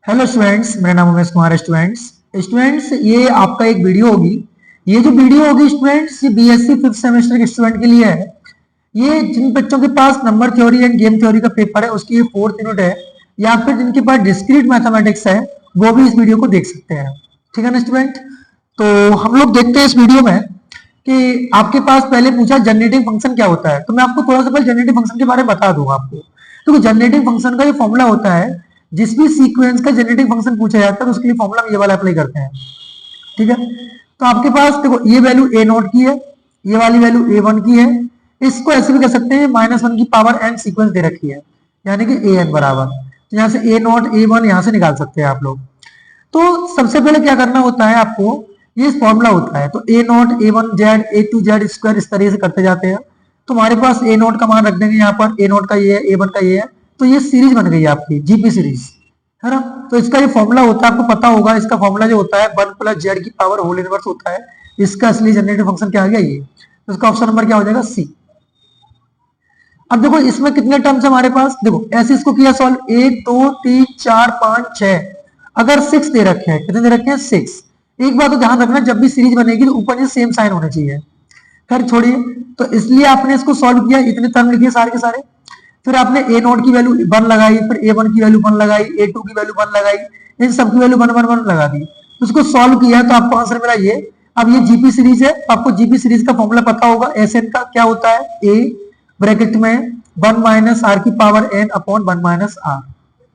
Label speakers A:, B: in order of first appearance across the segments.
A: Hello students, मेरा नाम उमेश कुमार है। स्टूडेंट्स ये आपका एक वीडियो होगी। ये जो वीडियो होगी स्टूडेंट्स, ये बीएससी फिफ्थ सेमेस्टर के स्टूडेंट के लिए है। ये जिन बच्चों के पास number theory and game theory का पेपर है उसकी ये फोर्थ यूनिट है, या फिर जिनके पास डिस्क्रीट मैथमेटिक्स है वो भी इस वीडियो को देख सकते हैं। ठीक है ना स्टूडेंट? तो हम लोग देखते हैं इस वीडियो में कि आपके पास पहले पूछा जनरेटिंग फंक्शन क्या होता है, तो मैं आपको थोड़ा सा पहले जनरेटिंग फंक्शन के बारे में बता दूंगा आपको। तो जनरेटिंग फंक्शन का ये फॉर्मूला होता है, जिस भी सीक्वेंस का जनरेटिंग फंक्शन पूछा जाता है तो उसके लिए फॉर्मूला हम ये वाला अप्लाई करते हैं। ठीक है, तो आपके पास देखो ये वैल्यू ए नॉट की है, ये वाली वैल्यू ए वन की है। इसको ऐसे भी कह सकते हैं -1 की पावर एन सीक्वेंस दे रखी है, यानी कि ए एन बराबर, तो यहाँ से ए नॉट ए वन यहाँ से निकाल सकते हैं आप लोग। तो सबसे पहले क्या करना होता है आपको, ये फॉर्मूला होता है, तो a nought a one z a two z square इस तरीके से करते जाते हैं। तो हमारे पास ए नॉट का मान रख देंगे यहाँ पर, ए नॉट का ये है, ए वन का ये है, तो ये सीरीज बन गई आपकी जीपी सीरीज, है ना। तो इसका ये फॉर्मूला होता है, आपको पता होगा इसका फॉर्मूला जो होता है 1 प्लस जेड की पावर होल इनवर्स होता है। इसका असली जनरेटिव फंक्शन क्या आ गया ये, तो इसका ऑप्शन नंबर क्या हो जाएगा सी। अब देखो इसमें कितने टर्म्स है हमारे पास, देखो ऐसे इसको किया सॉल्व, 1 2 3 4 5 6, अगर 6 दे रखे हैं, कितने दे रखे हैं 6। एक बात तो ध्यान रखना, जब भी सीरीज बनेगी तो ऊपर से सेम साइन होना चाहिए। खैर छोड़िए, तो इसलिए आपने इसको सॉल्व किया, इतने टर्म लिखे सारे के सारे। फिर आपने ए नोट की वैल्यू 1 लगाई, फिर ए वन की वैल्यू 1 लगाई, ए टू की वैल्यू 1 लगाई, इन सब की वैल्यू 1 1 1 लगा दी। तो उसको सॉल्व किया तो आपको आंसर मिला ये। अब ये जीपी सीरीज है, तो आपको जीपी सीरीज का फॉर्मूला पता होगा, एस एन का क्या होता है, ए ब्रैकेट में 1 माइनस आर की power n upon 1 minus r,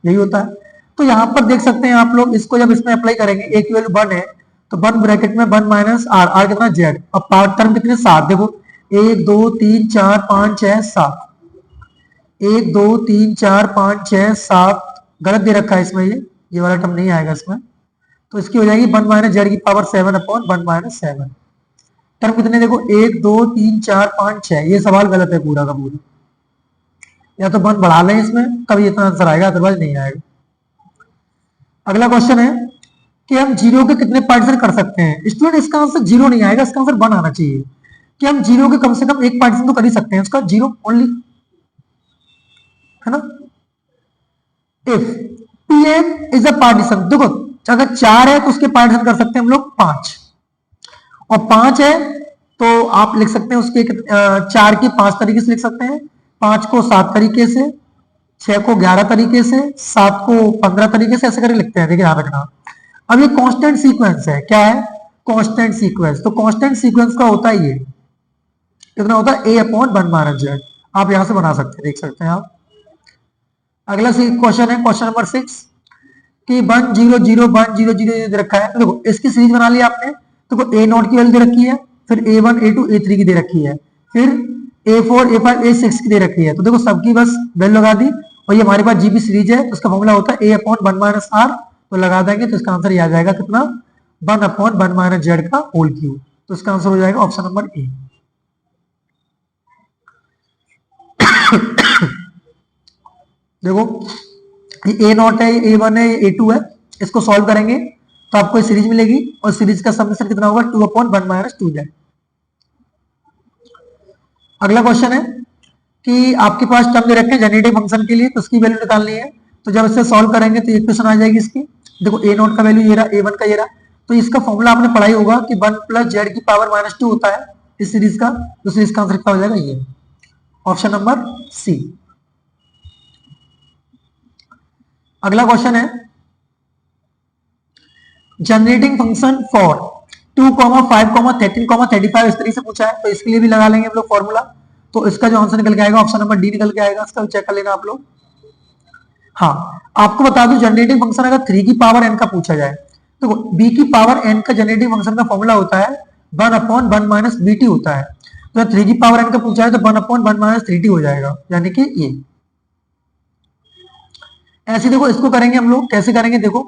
A: यही होता है। तो यहाँ पर देख सकते हैं आप लोग, इसको जब इसमें अप्लाई करेंगे, ए की वैल्यू 1 है तो 1 ब्रैकेट में 1 माइनस आर, आर कितना जेड, अब पावर टर्म कितने 7, देखो 1 2 3 4 5 6 7, 1 2 3 4 5 6 7, गलत दे रखा है इसमें, ये वाला टर्म नहीं आएगा इसमें, तो इसकी हो जाएगी 1 माइनस जेड की पावर 7 अपॉन 1 माइनस 7। टर्म कितने देखो 1 2 3 4 5 6, ये सवाल गलत है पूरा का पूरा, या तो 1 बढ़ा लें इसमें तभी इतना आंसर आएगा, अदरवाइज नहीं आएगा। अगला क्वेश्चन है कि हम जीरो के कितने पार्टीशन कर सकते हैं। स्टूडेंट इसका आंसर जीरो नहीं आएगा, इसका आंसर 1 आना चाहिए, कि हम जीरो के कम से कम एक पार्टीशन तो कर ही सकते हैं, उसका जीरो ओनली, है ना। If Pn is a partition, देखो अगर 4 है तो उसके पार्टीशन कर सकते हैं हम लोग 5, और 5 है तो आप लिख सकते हैं उसके 4 की 5 तरीके से लिख सकते हैं, 5 को 7 तरीके से, 6 को 11 तरीके से, 7 को 15 तरीके से, ऐसे करके लिखते हैं, देखिए ध्यान रखना। अब ये कांस्टेंट सीक्वेंस है, क्या है कांस्टेंट सीक्वेंस, तो कांस्टेंट सीक्वेंस का होता है ये, कितना होता है a अपॉन 1 माइनस जेड, आप यहां से बना सकते हैं, देख सकते हैं आप। अगला क्वेश्चन है क्वेश्चन नंबर 6 कि 1 0 0 1 0 0 दे रखा है, तो देखो इसकी सीरीज बना ली आपने, तो ए नोट की वैल्यू दे रखी है, फिर a1 a2 a3 की दे रखी है, फिर a4 a5 a6 की दे रखी है, तो देखो सबकी बस वैल्यू लगा दी, और ये हमारे पास जीपी सीरीज है, तो उसका फॉर्मूला होता है a अपॉन 1 माइनस आर, तो लगा देंगे तो इसका आंसर ये आ जाएगा कितना 1 अपॉन 1 माइनस जेड का होल क्यूब, तो इसका आंसर हो जाएगा ऑप्शन नंबर ए। देखो ये ए नॉट है, ए वन है, ए टू है, इसको सॉल्व करेंगे तो आपको सीरीज मिलेगी, और सीरीज का समेशन कितना होगा 2 अपॉन 1 माइनस 2 जेड। अगला क्वेश्चन है कि आपके पास टर्म दे रखे हैं जनरेटिव फंक्शन के लिए, तो उसकी वैल्यू निकालनी है, तो जब इसे सॉल्व करेंगे तो ये इक्वेशन आ जाएगी इसकी। देखो ए नॉट का वैल्यू ये रहा, ए वन का ये रहा, तो इसका फॉर्मूला आपने पढ़ाई होगा कि 1 प्लस जेड की पावर -2 होता है इस सीरीज का, तो सीरीज का आंसर क्या हो जाएगा ये, ऑप्शन नंबर सी। अगला क्वेश्चन है जनरेटिंग फंक्शन फॉर 2, 5, 13, 35 इस तरीके से पूछा है, तो इसके लिए भी लगा लेंगे हम लोग फॉर्मूला, तो इसका जो आंसर निकल के आएगा ऑप्शन नंबर डी निकल के आएगा, इसका चेक कर लेना आप लोग। हाँ, आपको बता दूं जनरेटिंग फंक्शन अगर 3 की पावर n का पूछा जाए, तो b की पावर n का जनरेटिंग फंक्शन का फॉर्मूला होता है 1 अपॉन 1 माइनस bt होता है, तो 3 की पावर n का पूछा है तो 1 अपॉन 1 माइनस 3t हो जाएगा, यानी कि ये। ऐसे देखो इसको करेंगे हम लोग, कैसे करेंगे देखो,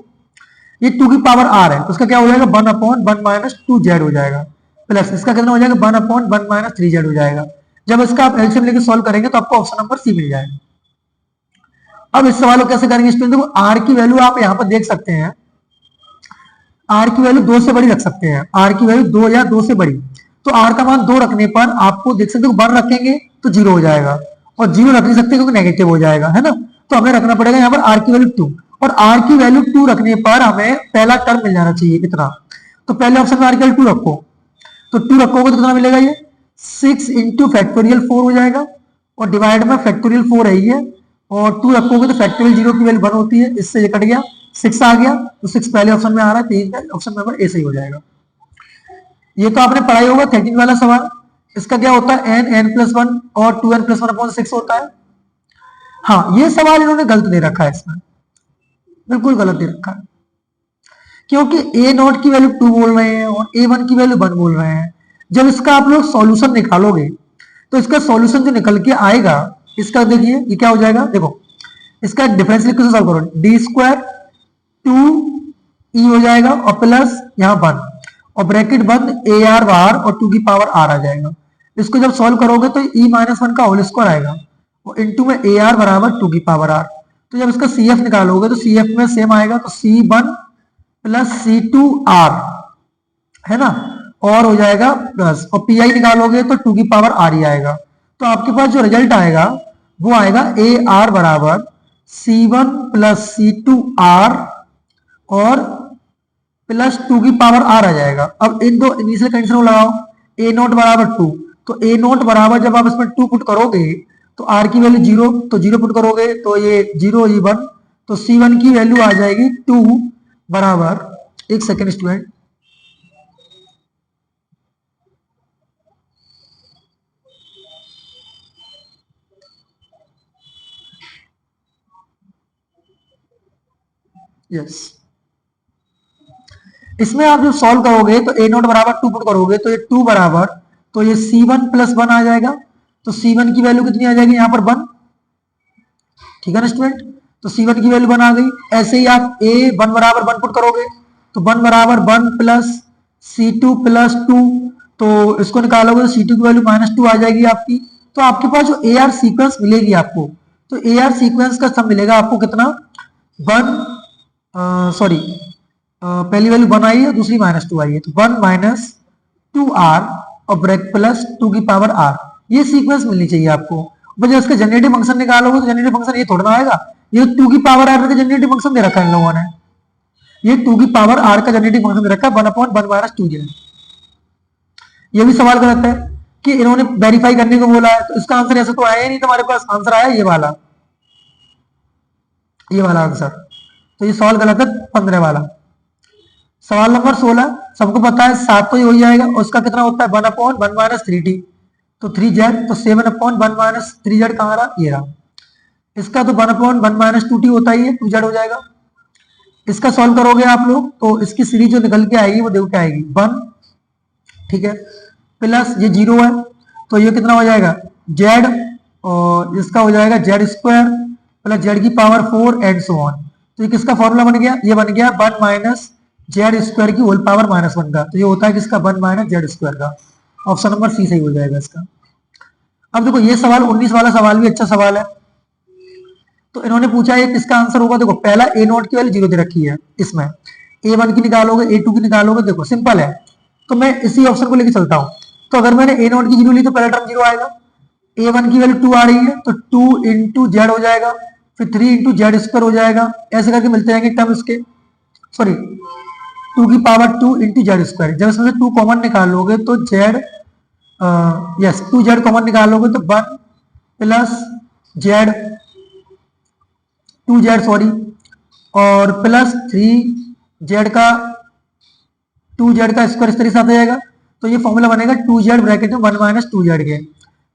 A: ये 2 की पावर r है तो उसका क्या हो जाएगा 1 अपॉन 1 माइनस 2 जेड हो जाएगा, प्लस इसका कितना हो जाएगा 1 अपॉन 1 माइनस 3 जेड हो जाएगा। जब इसका आप एलसीएम लेके सॉल्व करेंगे तो आपको ऑप्शन नंबर सी मिल जाएगा। अब इस सवाल को कैसे करेंगे स्टूडेंट, देखो आर की वैल्यू आप यहाँ पर देख सकते हैं, आर की वैल्यू 2 से बड़ी रख सकते हैं, आर की वैल्यू 2 या 2 से बड़ी, तो आर का मान 2 रखने पर आपको देख सकते हो 1 रखेंगे तो 0 हो जाएगा, और 0 रख नहीं सकते क्योंकि नेगेटिव हो जाएगा, है ना। तो हमें रखना पड़ेगा यहाँ पर आर की वैल्यू 2, और आर की वैल्यू 2 रखने पर हमें पहला टर्म मिल जाना चाहिए कितना, तो पहले ऑप्शन में आर की वैल्यू 2 रखो, तो 2 रखोगे तो कितना मिलेगा, ये 6 इंटू फैक्टोरियल 4 हो जाएगा, और डिवाइड में फैक्टोरियल 4 है ये, और 2 रखोगे तो फैक्टोरियल 0 की वैल्यू 1 होती है, इससे ये कट गया, 6 आ गया, तो 6 पहले ऑप्शन में आ रहा है, तो ऑप्शन नंबर ए सही हो जाएगा। ये तो आपने पढ़ाई होगा 13 वाला सवाल। इसका क्या होता है, n+1 और 2n+1/6 होता है। हाँ, ये सवाल इन्होंने गलत दे रखा है, इसमें बिल्कुल गलत दे रखा है, क्योंकि a0 की वैल्यू 2 बोल रहे हैं और a1 की वैल्यू 1 बोल रहे हैं। जब इसका आप लोग सॉल्यूशन निकालोगे तो इसका सॉल्यूशन जो निकल के आएगा, इसका देखिए ये क्या हो जाएगा, देखो इसका डिफरेंशियल इक्वेशन सॉल्व करो, d² 2e हो जाएगा और प्लस यहाँ 1 और ब्रैकेट बंद ar बाहर और 2 की पावर r आ जाएगा। इसको जब सॉल्व करोगे तो e-1 का होल स्क्वायर आएगा और इनटू में ar बराबर 2 की पावर r। तो जब इसका CF निकालोगे तो CF में सेम आएगा, तो C1 प्लस C2r है ना, और हो जाएगा प्लस, और PI निकालोगे तो 2 की पावर r ही आएगा। तो आपके पास जो रिजल्ट आएगा वो आएगा AR बराबर C1 प्लस C2r और प्लस 2 की पावर r आ जाएगा। अब इन दो इनिशियल कंडीशन को लगाओ, a0 बराबर 2, तो a0 बराबर जब आप इसमें 2 पुट करोगे तो r की वैल्यू 0, तो 0 पुट करोगे तो ये 0 ये 1, तो C1 की वैल्यू आ जाएगी 2 बराबर, एक सेकेंड स्टूडेंट, यस, इसमें आप जब सॉल्व करोगे तो a0 बराबर 2 पुट करोगे तो ये 2 बराबर, तो ये C1 प्लस 1 आ जाएगा, तो C1 की वैल्यू कितनी आ जाएगी यहाँ पर 1, ठीक है ना स्टूडेंट, तो C1 की वैल्यू 1 आ गई। ऐसे ही आप A1 बराबर 1 पुट करोगे तो 1 बराबर 1 प्लस C2 प्लस 2, तो इसको निकालोगे तो C2 की वैल्यू -2 आ जाएगी आपकी। तो आपके पास जो AR सीक्वेंस मिलेगी आपको, तो AR सीक्वेंस का सम मिलेगा आपको कितना, 1 सॉरी पहली वैल्यू 1 आई है, दूसरी -2 आई है, तो 1 माइनस 2r और ब्रैक प्लस 2 की पावर r, ये सीक्वेंस मिलनी चाहिए आपको। जब इसका जनरेटिव फंक्शन निकालोगे तो जनरेटिव फंक्शन ये थोड़ा ना आएगा, ये 2 की पावर r का जनरेटिव फंक्शन दे रखा है इन लोगों ने, ये 2 की पावर r का जनरेटिव फंक्शन दे रखा है 1/1 - 2z। ये भी सवाल गलत है कि इन्होंने वेरीफाई करने को बोला है, तो इसका आंसर ऐसा तो आया नहीं, तुम्हारे पास आंसर आया ये वाला आंसर, तो ये सवाल गलत है 15 वाला। सवाल नंबर 16, सबको पता है 7 तो ये हो जाएगा, और उसका कितना होता है 1/1 - 3t, तो 3z, तो 7/1 - 3z कहाँ रहा, ये रहा। इसका तो 1/1 - 2t होता ही है, 2z हो जाएगा। इसका सॉल्व करोगे आप लोग तो इसकी सीरीज जो निकल के आएगी वो देखो क्या आएगी, 1, ठीक है, प्लस ये 0 है, तो ये कितना हो जाएगा z, और इसका हो जाएगा z² प्लस z की पावर 4 एंड सो ऑन। तो ये किसका फॉर्मूला बन गया, ये बन गया 1 माइनस z² की होल पावर -1 का, तो ये होता है किसका 1 माइनस z² का। ऑप्शन नंबर सी सही हो जाएगा इसका। अब देखो ये सवाल 19 वाला सवाल भी अच्छा सवाल है, तो इन्होंने पूछा है किसका आंसर होगा, देखो पहला a0 की वैल्यू 0 दे रखी है, इसमें a1 की निकालोगे a2 की निकालोगे, देखो सिंपल है, तो मैं इसी ऑप्शन को लेकर चलता हूं। तो अगर मैंने a0 की 0 ली तो पहला टर्म 0 आएगा, a1 की वैल्यू 2 आ रही है तो 2 इंटू जेड हो जाएगा, फिर 3 इंटू z² हो जाएगा, ऐसे करके मिलते जाएंगे टर्म इसके, सॉरी 2 की पावर 2 इंटू z²। जब इसमें से 2 कॉमन निकालोगे तो z, यस 2z कॉमन निकालोगे तो 1 प्लस z 2z सॉरी, और प्लस 3z का 2z का स्क्वायर इस तरह से आ जाएगा, तो ये फॉर्मूला बनेगा 2z ब्रैकेट में 1 माइनस 2z के।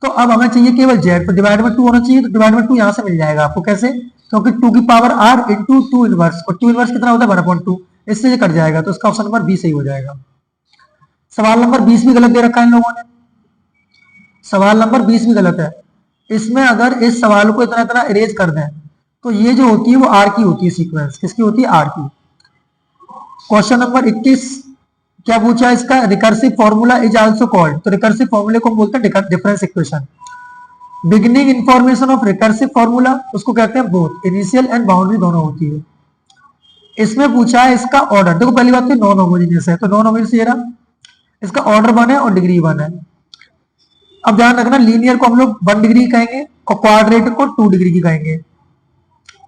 A: तो अब हमें चाहिए केवल z, तो डिवाइड में 2 होना चाहिए, तो डिवाइड में 2 यहां से मिल जाएगा आपको, कैसे, क्योंकि 2 की पावर r इंटू 2 इनवर्स, और 2 इनवर्स कितना होता है 1/2, इससे ये कट जाएगा, तो इसका ऑप्शन नंबर बी सही हो जाएगा। सवाल नंबर 20 भी गलत दे रखा है इन लोगों ने, सवाल नंबर 20 भी गलत है। इसमें अगर इस सवाल को इतना इतना इरेज कर दें तो ये जो होती है वो आर की होती है सीक्वेंस, किसकी होती है, आर की। क्वेश्चन नंबर 21 क्या पूछा है, इसका recursive formula is also called, तो रिकर्सिव फॉर्मूले को हम बोलते हैं difference equation. Beginning information of recursive formula उसको कहते हैं बोथ, इनिशियल एंड बाउंड्री दोनों होती है। इसमें पूछा है इसका ऑर्डर, देखो पहली बात तो नॉन होमोजेनियस है, तो नॉन होमोजेनियस ये रहा, इसका ऑर्डर 1 है और डिग्री 1 है। अब ध्यान रखना लीनियर को हम लोग 1 डिग्री कहेंगे और क्वाड्रेटिक को 2 डिग्री की कहेंगे।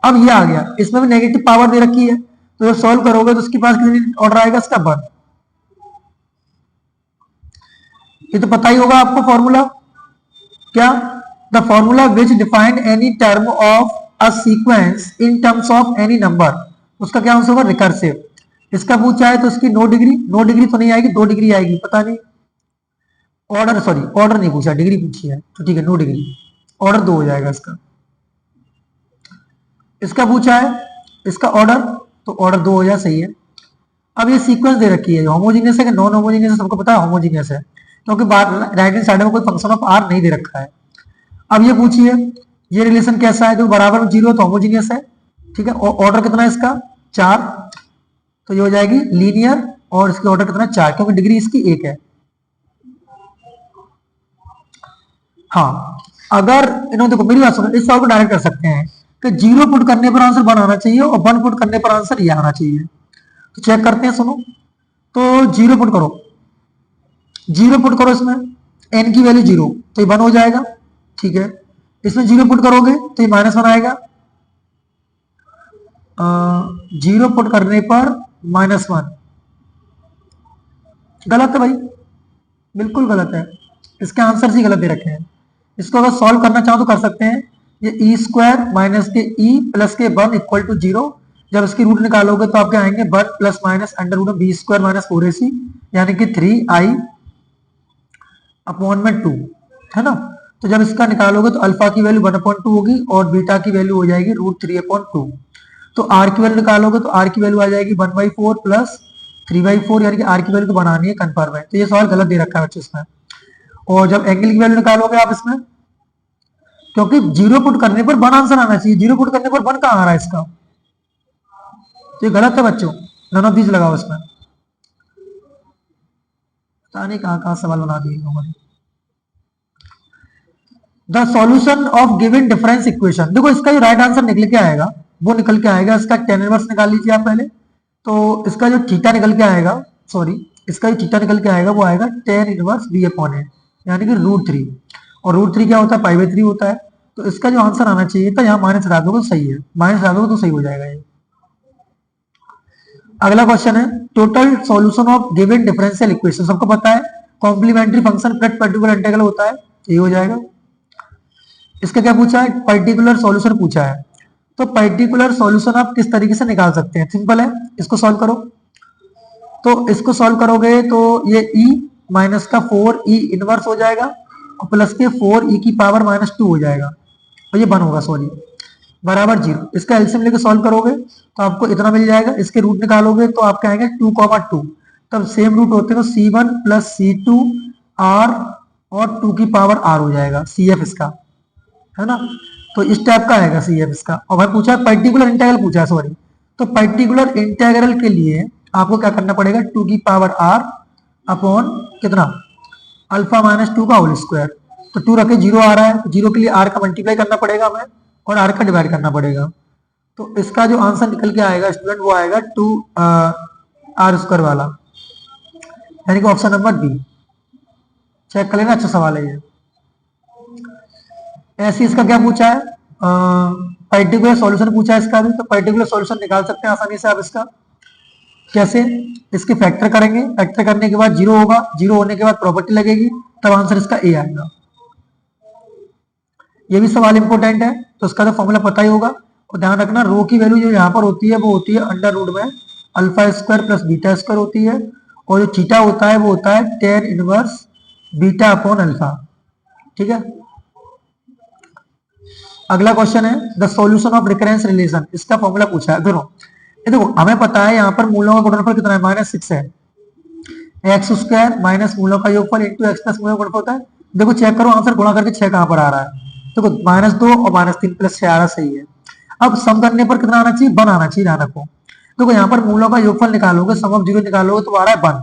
A: अब ये आ गया, इसमें भी नेगेटिव पावर दे रखी है, तो जब सॉल्व करोगे तो उसके पास कितनी ऑर्डर आएगा इसका 1। ये तो पता ही होगा आपको फॉर्मूला क्या, the formula which define any term of a sequence in terms of any number, उसका क्या आंसर होगा रिकर्सिव। इसका पूछा है तो इसकी 9 डिग्री, 9 डिग्री तो नहीं आएगी, 2 डिग्री आएगी, पता नहीं। ऑर्डर, सॉरी ऑर्डर नहीं पूछा, डिग्री पूछी है, तो ठीक है 9 डिग्री, ऑर्डर 2 हो जाएगा इसका। इसका पूछा है इसका ऑर्डर, तो ऑर्डर 2 हो जाए, सही है। अब ये सीक्वेंस दे रखी है, होमोजीनियस है कि नॉन होमोजीनियस है, सबको पता है होमोजीनियस है, क्योंकि राइट हैंड साइड में कोई फंक्शन ऑफ आर नहीं दे रखा है। अब ये पूछिए ये रिलेशन कैसा है, जो बराबर में 0 तो होमोजीनियस है, ठीक है। ऑर्डर कितना है इसका 4, तो ये हो जाएगी लीनियर, और इसकी ऑर्डर कितना 4, क्योंकि डिग्री इसकी 1 है। हाँ, अगर इन्होंने, देखो मेरी बात सुनो, इस सवाल को डायरेक्ट कर सकते हैं कि 0 पुट करने पर आंसर 1 आना चाहिए और 1 पुट करने पर आंसर ये आना चाहिए। तो चेक करते हैं, सुनो। तो 0 पुट करो, 0 पुट करो इसमें, n की वैल्यू 0, तो ये 1 हो जाएगा, ठीक है। इसमें 0 पुट करोगे तो ये -1 आएगा, 0 पुट करने पर -1, गलत है भाई, बिल्कुल गलत है, इसके आंसर ही गलत दे रखे हैं। इसको अगर सॉल्व करना चाहो तो कर सकते हैं, ये ई स्क्वायर माइनस के ई प्लस के 1 इक्वल टू 0, जब इसकी रूट निकालोगे तो आपके आएंगे 1 plus minus under root b square minus 4ac, यानी कि 3i अपॉन में 2, है ना। तो जब इसका निकालोगे तो अल्फा की वैल्यू 1/2 होगी और बीटा की वैल्यू हो जाएगी √3/2। तो आर की वैल्यू निकालोगे तो आर की वैल्यू आ जाएगी 1/4 प्लस 3/4, यानी कि आर की वैल्यू तो बनानी है, कन्फर्म है। तो ये सवाल गलत दे रखा है बच्चों इसमें। और जब एंगल की वैल्यू निकालोगे आप इसमें, क्योंकि 0 पुट करने पर 1 आंसर आना चाहिए, 0 पुट करने पर 1 कहां आ रहा है इसका, तो ये गलत है बच्चों, नन ऑफ दीज लगाओ इसमें। पता नहीं कहां सवाल बना दिए लोगों ने। The solution of given difference equation, देखो इसका जो राइट आंसर निकल के आएगा वो निकल के आएगा, इसका tan इनवर्स निकाल लीजिए आप पहले। तो इसका जो थीटा निकल के आएगा, सॉरी इसका जो थीटा निकल के आएगा वो आएगा tan इनवर्स b/a, यानी कि √3, और √3 क्या होता है, π/3 होता है। तो इसका जो आंसर आना चाहिए था, यहाँ माइनस हटा दोगे तो सही है, माइनस हटा दोगे तो सही हो जाएगा ये। अगला क्वेश्चन है total solution of given differential equation, सबको पता है complementary function plus particular integral होता है, ये हो जाएगा। इसका क्या पूछा है, पर्टिकुलर सॉल्यूशन पूछा है। तो पर्टिकुलर सॉल्यूशन आप किस तरीके से निकाल सकते हैं, सिंपल है, इसको सॉल्व करो। तो इसको सॉल्व करोगे तो ये e माइनस का 4e इनवर्स हो जाएगा और प्लस के 4e की पावर -2 हो जाएगा, और ये 1 होगा, सॉरी, बराबर 0। इसका एलसीएम लेके सॉल्व करोगे तो आपको इतना मिल जाएगा, इसके रूट निकालोगे तो आपके आएंगे 2,2, तब सेम रूट होते हैं तो c1 प्लस c2 r और 2 की पावर r हो जाएगा, cf इसका, है ना। तो इस टाइप का आएगा cf इसका। और भाई पूछा है पर्टिकुलर इंटीग्रल पूछा है, सॉरी, तो पर्टिकुलर इंटीग्रल के लिए आपको क्या करना पड़ेगा, 2 की पावर r अपॉन कितना, अल्फा -2 का होल स्क्वायर। तो 2 रखे 0 आ रहा है, तो 0 के लिए r का मल्टीप्लाई करना पड़ेगा हमें और r का डिवाइड करना पड़ेगा। तो इसका जो आंसर निकल के आएगा स्टूडेंट वो आएगा 2r² वाला, यानी कि ऑप्शन नंबर बी। चेक कर लेना, अच्छा सवाल है ये। ऐसे इसका क्या पूछा है, पर्टिकुलर सॉल्यूशन पूछा है इसका भी, तो पर्टिकुलर सॉल्यूशन निकाल सकते हैं आसानी से आप इसका। कैसे, इसके फैक्टर करेंगे, फैक्टर करने के बाद 0 होगा, 0 होने के बाद प्रॉपर्टी लगेगी, तब आंसर इसका ए आएगा। ये भी सवाल इंपॉर्टेंट है, तो इसका तो फॉर्मूला पता ही होगा। और ध्यान रखना रो की वैल्यू जो यहाँ पर होती है वो होती है अंडर रूट में alpha square plus beta square होती है, और जो थीटा होता है वो होता है tan inverse beta upon alpha, ठीक है। अगला क्वेश्चन है the solution of recurrence relation, इसका फॉर्मूला पूछा है। देखो हमें पता है यहाँ पर मूलों का गुणनफल कितना है, -6 है, x² माइनस मूलों का योगफल इंटू x प्लस मूलों का गुणनफल होता है। देखो चेक करो आंसर गुणा करके 6 कहां पर आ रहा है, देखो -2 और -3 प्लस 6 आ रहा, सही है। अब सम करने पर कितना आना चाहिए, 1 आना चाहिए, ध्यान रखो। देखो यहाँ पर मूलों का योगफल निकालोगे, सम ऑफ 0 निकालोगे तो आ रहा है 1,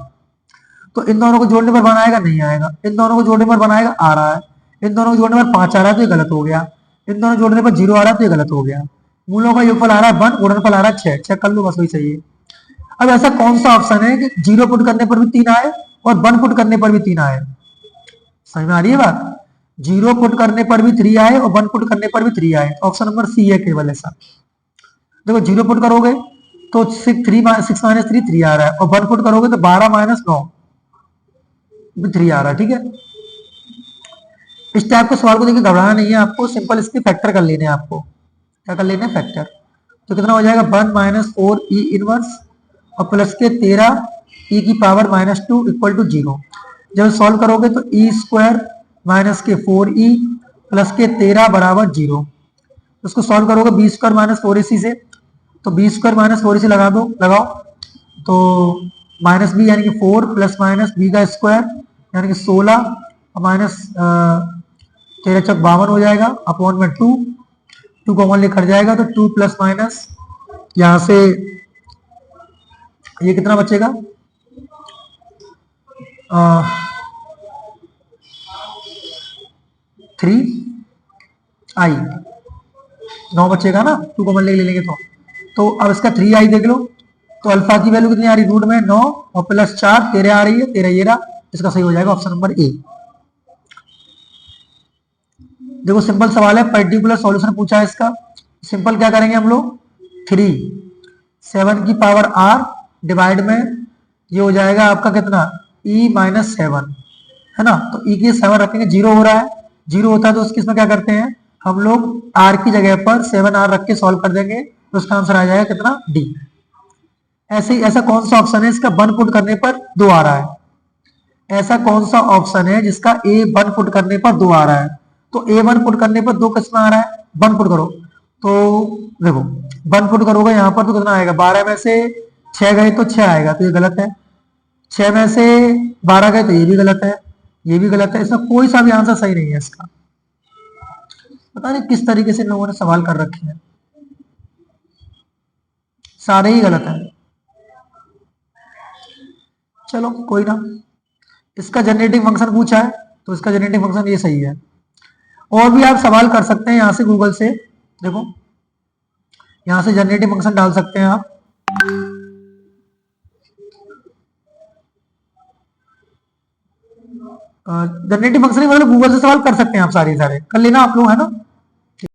A: तो इन दोनों को जोड़ने पर 1 आएगा, नहीं आएगा। इन दोनों को जोड़ने पर 1 आएगा, आ रहा है। इन दोनों को जोड़ने पर 5 आ रहा है, तो ये गलत हो गया। इन दोनों जोड़ने पर 0 आ रहा है, तो ये गलत हो गया। मूलों का योगफल आ रहा है 1, गुणनफल आ रहा है 6, चेक कर लो, बस वही सही है। अब ऐसा कौन सा ऑप्शन है कि 0 पुट करने पर भी 3 आए और 1 पुट करने पर भी 3 आए, समझ में आ रही है बात। 0 पुट करने पर भी 3 आए और 1 पुट करने पर भी 3 आए, ऑप्शन नंबर सी है केवल ऐसा। देखो 0 पुट करोगे तो 6 माइनस 3 3 आ रहा है, और 1 पुट करोगे तो 12 माइनस 9 3 आ रहा है। ठीक है, इस टाइप के सवाल को देखिए घबराना नहीं है आपको, सिंपल इसके फैक्टर कर लेने हैं आपको। क्या कर लेने हैं? फैक्टर। तो कितना हो जाएगा 1 माइनस 4 ई इनवर्स और प्लस के 13 ई की पावर -2 इक्वल टू 0। जब सॉल्व करोगे तो ई स्क्वायर माइनस के 4 ई प्लस के 13 बराबर 0। उसको सॉल्व करोगे बी स्क्वायर माइनस 4ac से, तो बी स्क्वायर माइनस 4ac लगा दो, लगाओ तो माइनस बी यानी कि 4 प्लस माइनस बी का स्क्वायर यानी कि 16 और माइनस 13 चौक 52 हो जाएगा, अपॉन में 2 कॉमन ले कट जाएगा, तो 2 प्लस माइनस यहां से ये कितना बचेगा 3i 9 बचेगा ना, 2 कॉमन ले लेंगे तो अब इसका 3i देख लो, तो अल्फा की वैल्यू कितनी आ रही रूट में 9 और प्लस 4 13 आ रही है, 13 ये रहा, इसका सही हो जाएगा ऑप्शन नंबर ए। देखो सिंपल सवाल है, पर्टिकुलर सॉल्यूशन पूछा है इसका। सिंपल क्या करेंगे हम लोग, 3 7 की पावर r डिवाइड में ये हो जाएगा आपका कितना e माइनस 7 है ना, तो e के 7 रखेंगे, 0 हो रहा है, 0 होता है तो उसकी इसमें क्या करते हैं हम लोग r की जगह पर 7r रख के सॉल्व कर देंगे, तो उसका आंसर आ जाएगा कितना d। ऐसे ही ऐसा कौन सा ऑप्शन है इसका 1 पुट करने पर 2 आ रहा है, ऐसा कौन सा ऑप्शन है जिसका a 1 पुट करने पर 2 आ रहा है, तो a 1 पुट करने पर 2 कितना आ रहा है, 1 पुट करो तो देखो 1 पुट करोगे यहाँ पर तो कितना आएगा, 12 में से 6 गए तो 6 आएगा, तो ये गलत है, 6 में से 12 गए तो ये भी गलत है, ये भी गलत है, इसमें कोई सा भी आंसर सही नहीं है इसका। पता नहीं किस तरीके से लोगों ने सवाल कर रखे हैं, सारे ही गलत हैं। चलो कोई ना, इसका जनरेटिंग फंक्शन पूछा है तो इसका जनरेटिंग फंक्शन ये सही है। और भी आप सवाल कर सकते हैं यहाँ से गूगल से, देखो यहाँ से जनरेटिंग फंक्शन डाल सकते हैं आप, जनरेटिव फंक्शन मतलब गूगल से सवाल कर सकते हैं आप, सारे कर लेना आप लोग है ना।